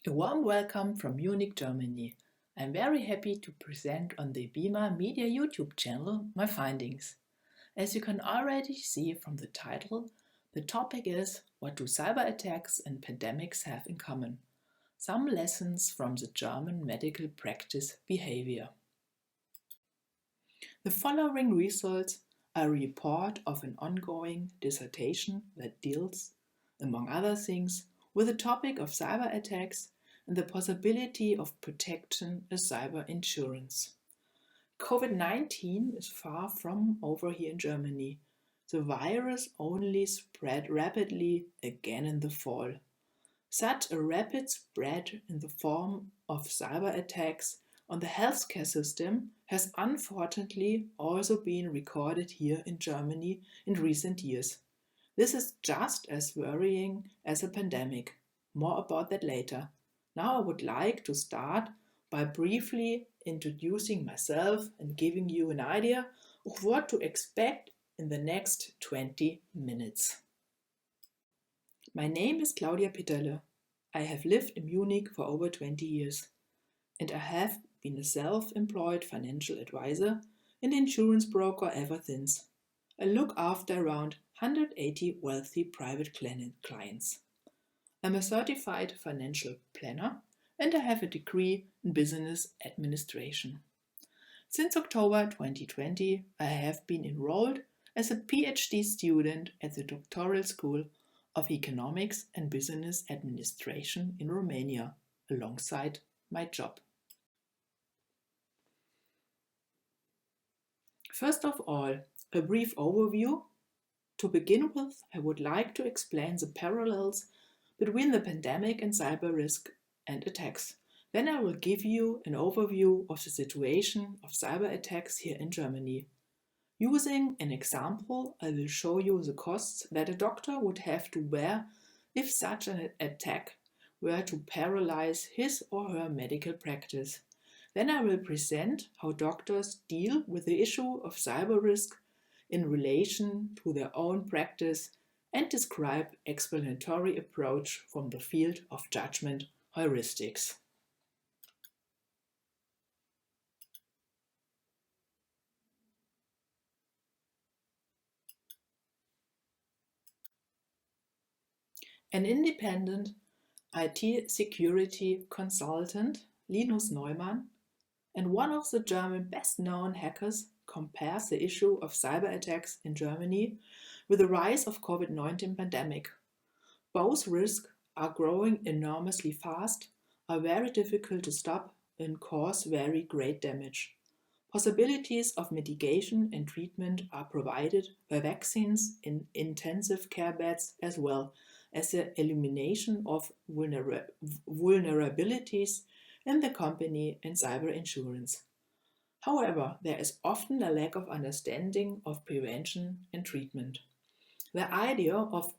A warm welcome from Munich, Germany. I'm very happy to present on the IBIMA Media YouTube channel my findings. As you can already see from the title, the topic is what do cyber attacks and pandemics have in common? Some lessons from the German medical practice behavior. The following results are a report of an ongoing dissertation that deals, among other things, with the topic of cyber attacks and the possibility of protection as cyber insurance. COVID-19 is far from over here in Germany. The virus only spread rapidly again in the fall. Such a rapid spread in the form of cyber attacks on the healthcare system has unfortunately also been recorded here in Germany in recent years. This is just as worrying as a pandemic. More about that later. Now I would like to start by briefly introducing myself and giving you an idea of what to expect in the next 20 minutes. My name is Claudia PITTERLE. I have lived in Munich for over 20 years and I have been a self-employed financial advisor and insurance broker ever since. I look after around 180 wealthy private clients. I'm a certified financial planner and I have a degree in business administration. Since October 2020, I have been enrolled as a PhD student at the Doctoral School of Economics and Business Administration in Romania, alongside my job. First of all, a brief overview. To begin with, I would like to explain the parallels between the pandemic and cyber risk and attacks. Then I will give you an overview of the situation of cyber attacks here in Germany. Using an example, I will show you the costs that a doctor would have to bear if such an attack were to paralyze his or her medical practice. Then I will present how doctors deal with the issue of cyber risk in relation to their own practice and describe explanatory approach from the field of judgment heuristics. An independent IT security consultant, Linus Neumann, and one of the German best-known hackers compares the issue of cyber attacks in Germany with the rise of COVID-19 pandemic. Both risks are growing enormously fast, are very difficult to stop, and cause very great damage. Possibilities of mitigation and treatment are provided by vaccines in intensive care beds as well as the elimination of vulnerabilities in the company and cyber insurance. However, there is often a lack of understanding of prevention and treatment. The idea of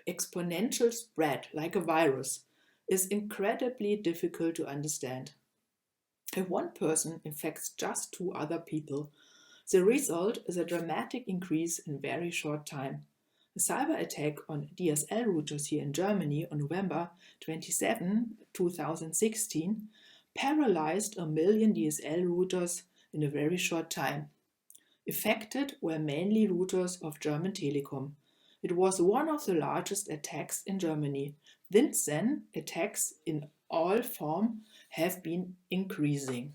exponential spread like a virus is incredibly difficult to understand. If one person infects just two other people, the result is a dramatic increase in very short time. A cyber attack on DSL routers here in Germany on November 27, 2016 paralyzed 1 million DSL routers in a very short time. Affected were mainly routers of German Telekom. It was one of the largest attacks in Germany. Since then, attacks in all forms have been increasing.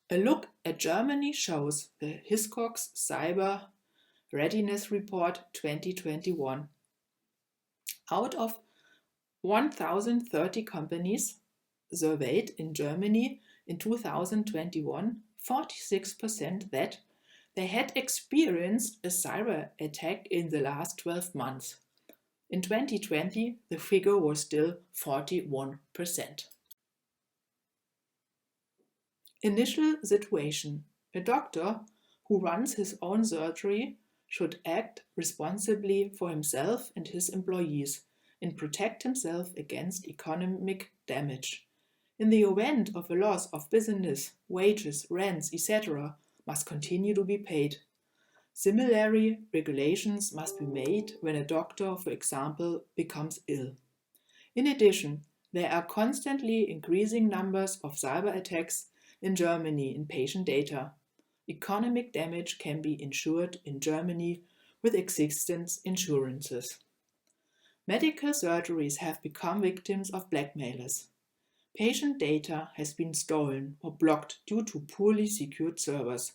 A look at Germany shows the Hiscox Cyber Readiness Report 2021. Out of 1,030 companies surveyed in Germany in 2021, 46% that they had experienced a cyber attack in the last 12 months. In 2020, the figure was still 41%. Initial situation. A doctor who runs his own surgery should act responsibly for himself and his employees and protect himself against economic damage. In the event of a loss of business, wages, rents, etc., must continue to be paid. Similarly, regulations must be made when a doctor, for example, becomes ill. In addition, there are constantly increasing numbers of cyber attacks in Germany in patient data. Economic damage can be insured in Germany with existing insurances. Medical surgeries have become victims of blackmailers. Patient data has been stolen or blocked due to poorly secured servers.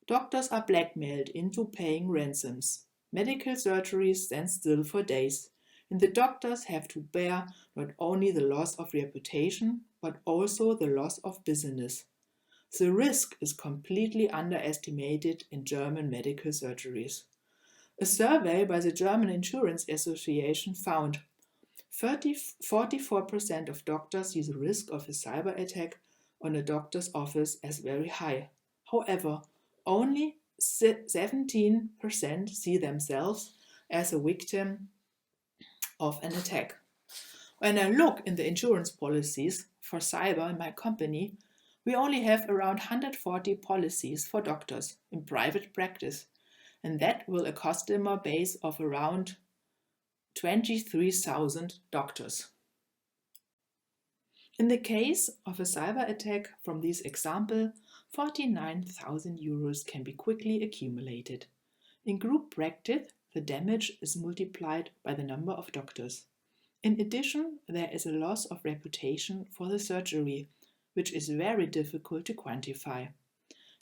Doctors are blackmailed into paying ransoms. Medical surgeries stand still for days, and the doctors have to bear not only the loss of reputation, but also the loss of business. The risk is completely underestimated in German medical surgeries. A survey by the German Insurance Association found 44% of doctors see the risk of a cyber attack on a doctor's office as very high. However, only 17% see themselves as a victim of an attack. When I look in the insurance policies for cyber in my company, we only have around 140 policies for doctors in private practice, and that will a customer base of around 23,000 doctors. In the case of a cyber attack from this example, 49,000 euros can be quickly accumulated. In group practice, the damage is multiplied by the number of doctors. In addition, there is a loss of reputation for the surgery, which is very difficult to quantify.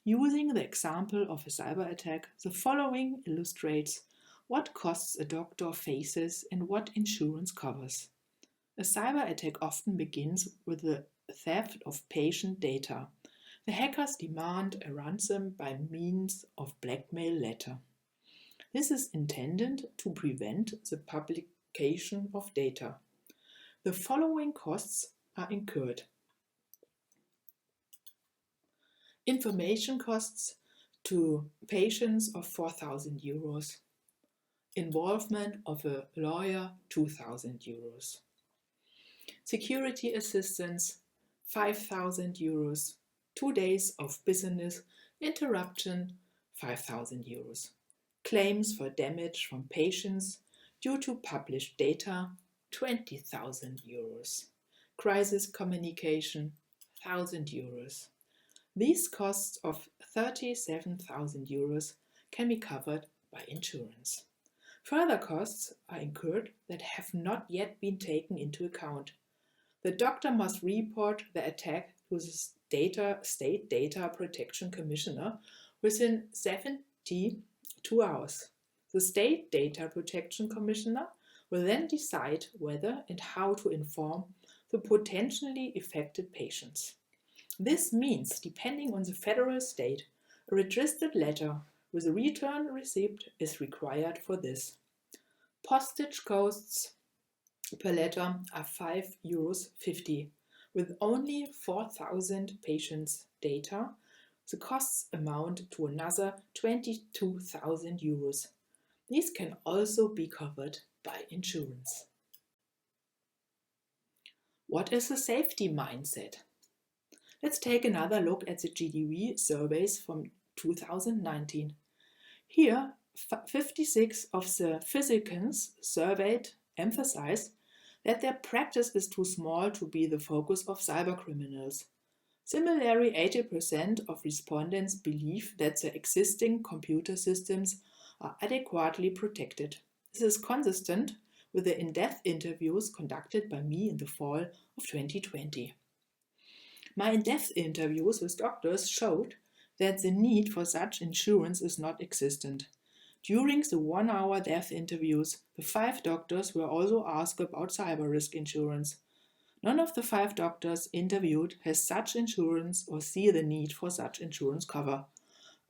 Using the example of a cyber attack, the following illustrates what costs a doctor faces and what insurance covers. A cyber attack often begins with the theft of patient data. The hackers demand a ransom by means of blackmail letter. This is intended to prevent the publication of data. The following costs are incurred. Information costs to patients of 4,000 euros. Involvement of a lawyer, 2,000 euros. Security assistance, 5,000 euros. 2 days of business interruption, 5,000 euros. Claims for damage from patients due to published data, 20,000 euros. Crisis communication, 1,000 euros. These costs of 37,000 euros can be covered by insurance. Further costs are incurred that have not yet been taken into account. The doctor must report the attack to the State Data Protection Commissioner within 72 hours. The State Data Protection Commissioner will then decide whether and how to inform the potentially affected patients. This means, depending on the federal state, a registered letter with a return receipt is required for this. Postage costs per letter are 5,50 euros. With only 4,000 patients' data, the costs amount to another 22,000 euros. These can also be covered by insurance. What is the safety mindset? Let's take another look at the GDV surveys from 2019. Here, 56 of the physicians surveyed emphasize that their practice is too small to be the focus of cybercriminals. Similarly, 80% of respondents believe that the existing computer systems are adequately protected. This is consistent with the in-depth interviews conducted by me in the fall of 2020. My in-depth interviews with doctors showed that the need for such insurance is not existent. During the 1-hour depth interviews, the 5 doctors were also asked about cyber risk insurance. None of the 5 doctors interviewed has such insurance or see the need for such insurance cover.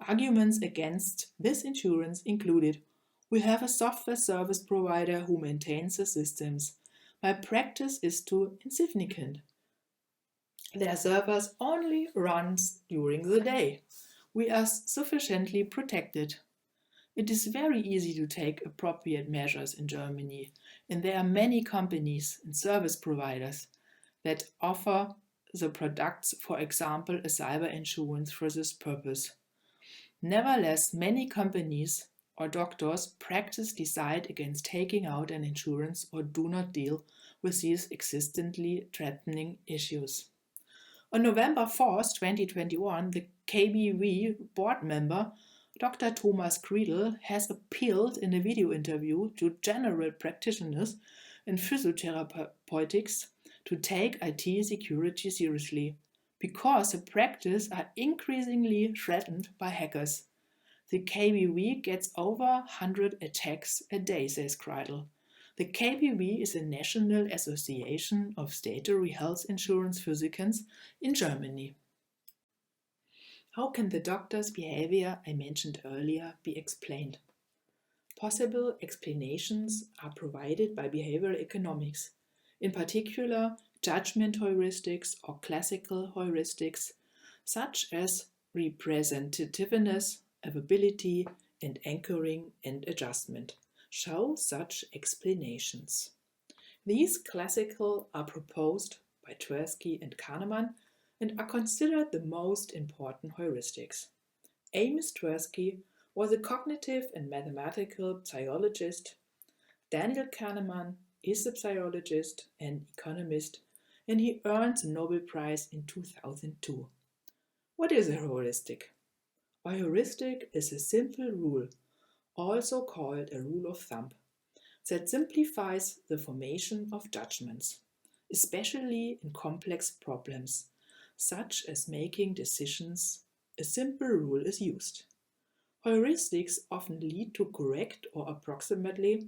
Arguments against this insurance included: we have a software service provider who maintains the systems. My practice is too insignificant. Their servers only runs during the day. We are sufficiently protected. It is very easy to take appropriate measures in Germany, and there are many companies and service providers that offer the products, for example, a cyber insurance for this purpose. Nevertheless, many companies or doctors practice decide against taking out an insurance or do not deal with these existentially threatening issues. On November 4th, 2021, the KBV board member Dr. Thomas Kriedel has appealed in a video interview to general practitioners in physiotherapeutics to take IT security seriously because the practice are increasingly threatened by hackers. The KBV gets over 100 attacks a day, says Kreidel. The KBV is a national association of statutory health insurance physicians in Germany. How can the doctor's behavior I mentioned earlier be explained? Possible explanations are provided by behavioral economics, in particular judgment heuristics or classical heuristics, such as representativeness, availability, and anchoring and adjustment, show such explanations. These classical are proposed by Tversky and Kahneman and are considered the most important heuristics. Amos Tversky was a cognitive and mathematical psychologist. Daniel Kahneman is a psychologist and economist, and he earned the Nobel Prize in 2002. What is a heuristic? A heuristic is a simple rule, also called a rule of thumb, that simplifies the formation of judgments, especially in complex problems, such as making decisions. A simple rule is used. Heuristics often lead to correct or approximately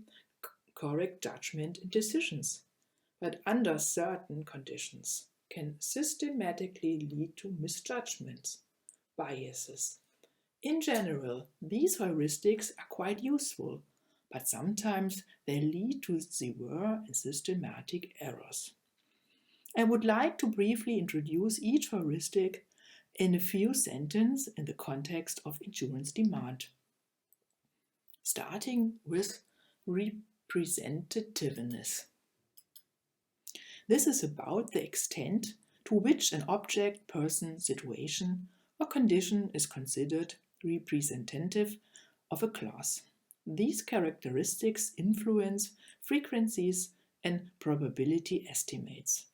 correct judgment in decisions, but under certain conditions can systematically lead to misjudgments, biases. In general, these heuristics are quite useful, but sometimes they lead to severe and systematic errors. I would like to briefly introduce each heuristic in a few sentences in the context of insurance demand. Starting with representativeness. This is about the extent to which an object, person, situation, or condition is considered representative of a class. These characteristics influence frequencies and probability estimates.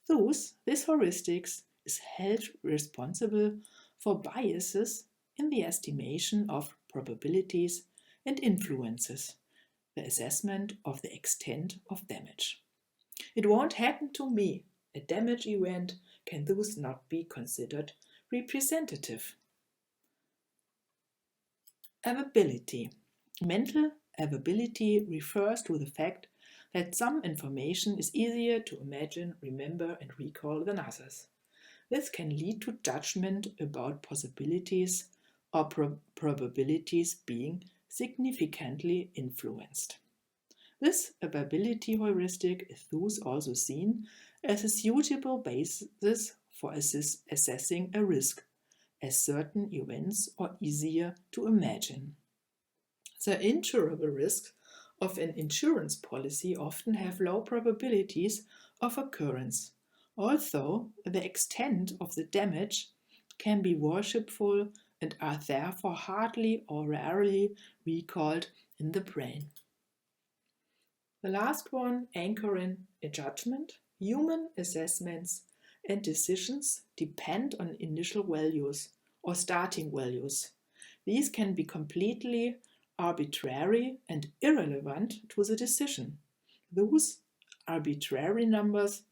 Thus, this heuristics is held responsible for biases in the estimation of probabilities and influences the assessment of the extent of damage. It won't happen to me. A damage event can thus not be considered representative. Availability. Mental availability refers to the fact that some information is easier to imagine, remember, and recall than others. This can lead to judgment about possibilities or probabilities being significantly influenced. This availability heuristic is thus also seen as a suitable basis for assessing a risk, as certain events are easier to imagine. The insurable risks of an insurance policy often have low probabilities of occurrence, although the extent of the damage can be worshipful and are therefore hardly or rarely recalled in the brain. The last one, anchoring a judgment. Human assessments and decisions depend on initial values or starting values. These can be completely arbitrary and irrelevant to the decision. Those arbitrary numbers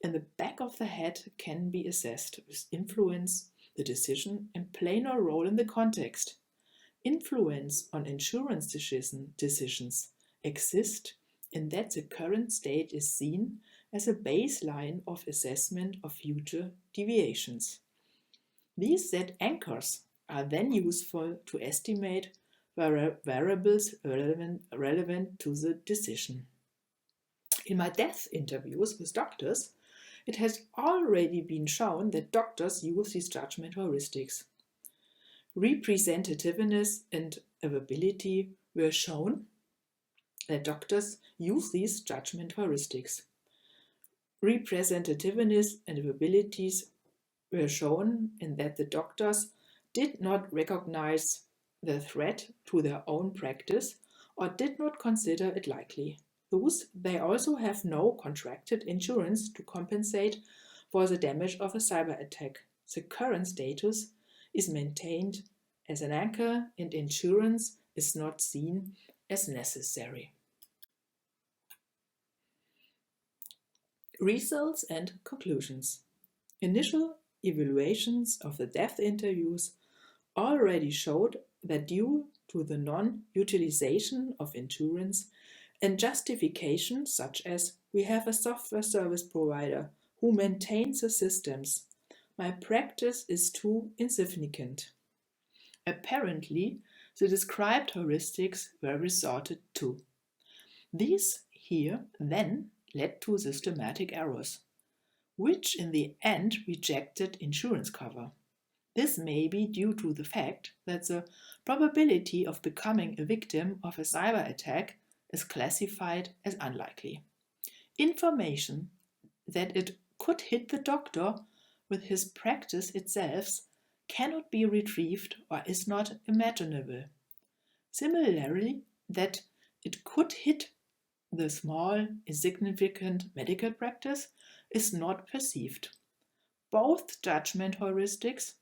in the back of the head can be assessed with influence the decision and play no role in the context. Influence on insurance decisions exist in that the current state is seen as a baseline of assessment of future deviations. These Z anchors are then useful to estimate variables relevant to the decision. In my death interviews with doctors, it has already been shown that doctors use these judgment heuristics. Representativeness and availability were shown that doctors use these judgment heuristics. Representativeness and availabilities were shown in that the doctors did not recognize the threat to their own practice or did not consider it likely. Thus, they also have no contracted insurance to compensate for the damage of a cyber attack. The current status is maintained as an anchor and insurance is not seen as necessary. Results and conclusions. Initial evaluations of the death interviews already showed that due to the non-utilization of insurance and justification such as we have a software service provider who maintains the systems, my practice is too insignificant. Apparently, the described heuristics were resorted to. These here then led to systematic errors, which in the end rejected insurance cover. This may be due to the fact that the probability of becoming a victim of a cyber attack is classified as unlikely. Information that it could hit the doctor with his practice itself cannot be retrieved or is not imaginable. Similarly, that it could hit the small, insignificant medical practice is not perceived. Both judgment heuristics,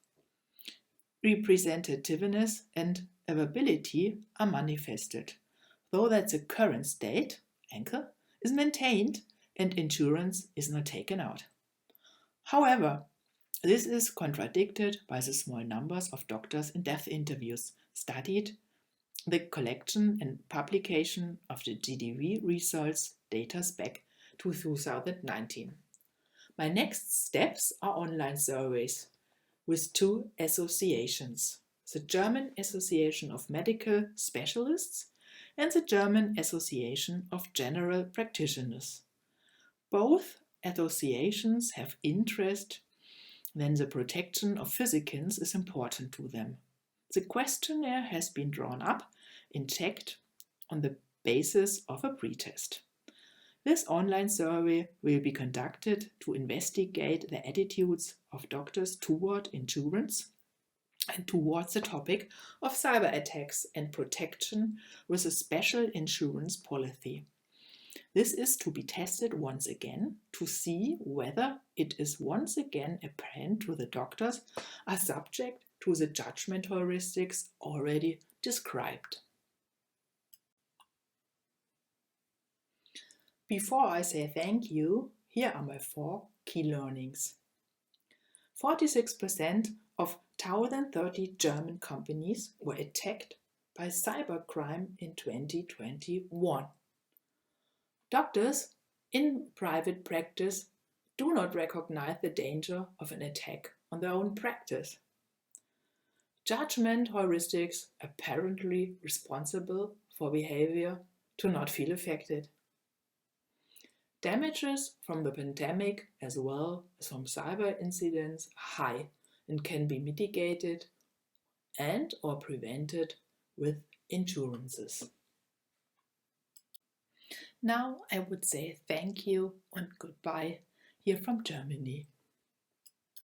representativeness and availability are manifested, though that the current state, anchor, is maintained and insurance is not taken out. However, this is contradicted by the small numbers of doctors in death interviews studied, the collection and publication of the GDV results dates back to 2019. My next steps are online surveys with two associations, the German Association of Medical Specialists and the German Association of General Practitioners. Both associations have interest when the protection of physicians is important to them. The questionnaire has been drawn up and checked on the basis of a pretest. This online survey will be conducted to investigate the attitudes of doctors toward insurance and towards the topic of cyber attacks and protection with a special insurance policy. This is to be tested once again to see whether it is once again apparent to the doctors are subject to the judgment heuristics already described. Before I say thank you, here are my 4 key learnings. 46% of 1,030 German companies were attacked by cybercrime in 2021. Doctors in private practice do not recognize the danger of an attack on their own practice. Judgment heuristics apparently responsible for behavior to not feel affected. Damages from the pandemic as well as from cyber incidents are high and can be mitigated and or prevented with insurances. Now I would say thank you and goodbye here from Germany.